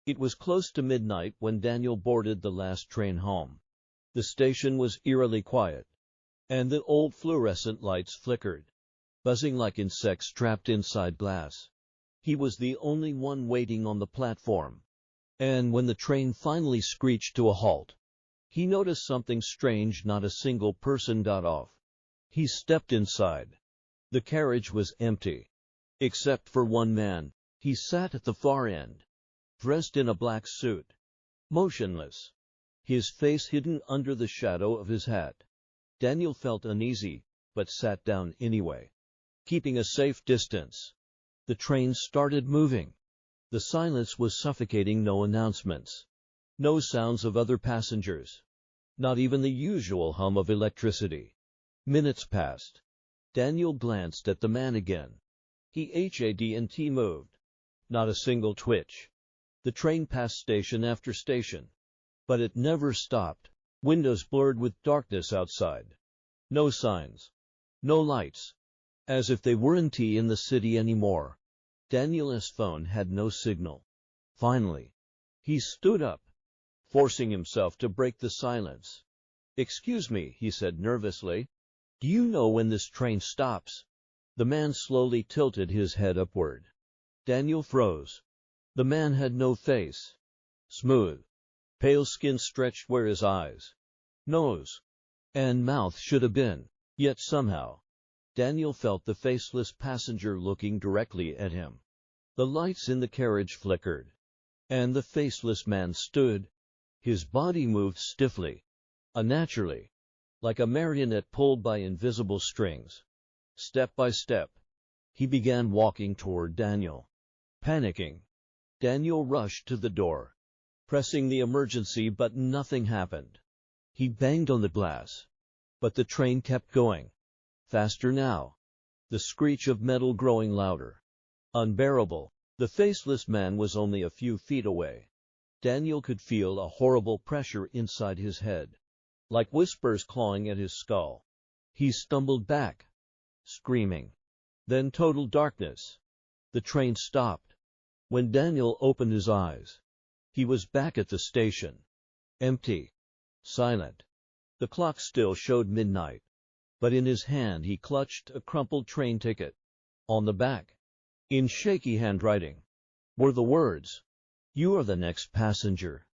It was close to midnight when Daniel boarded the last train home. The station was eerily quiet, and the old fluorescent lights flickered, buzzing like insects trapped inside glass. He was the only one waiting on the platform, and when the train finally screeched to a halt, he noticed something strange. Not a single person got off. He stepped inside. The carriage was empty, except for one man. He sat at the far end, dressed in a black suit, motionless, his face hidden under the shadow of his hat. Daniel felt uneasy, but sat down anyway, keeping a safe distance. The train started moving. The silence was suffocating. No announcements, no sounds of other passengers, not even the usual hum of electricity. Minutes passed. Daniel glanced at the man again. He hadn't moved. Not a single twitch. The train passed station after station, but it never stopped. Windows blurred with darkness outside. No signs, no lights, as if they weren't in the city anymore. Daniel's phone had no signal. Finally, he stood up, forcing himself to break the silence. "Excuse me," he said nervously. "Do you know when this train stops?" The man slowly tilted his head upward. Daniel froze. The man had no face. Smooth, pale skin stretched where his eyes, nose, and mouth should have been. Yet somehow, Daniel felt the faceless passenger looking directly at him. The lights in the carriage flickered, and the faceless man stood. His body moved stiffly, unnaturally, like a marionette pulled by invisible strings. Step by step, he began walking toward Daniel. Panicking, Daniel rushed to the door, pressing the emergency button. Nothing happened. He banged on the glass, but the train kept going. Faster now, the screech of metal growing louder, unbearable. The faceless man was only a few feet away. Daniel could feel a horrible pressure inside his head, like whispers clawing at his skull. He stumbled back, screaming. Then total darkness. The train stopped. When Daniel opened his eyes, he was back at the station. Empty. Silent. The clock still showed midnight, but in his hand he clutched a crumpled train ticket. On the back, in shaky handwriting, were the words, "You are the next passenger."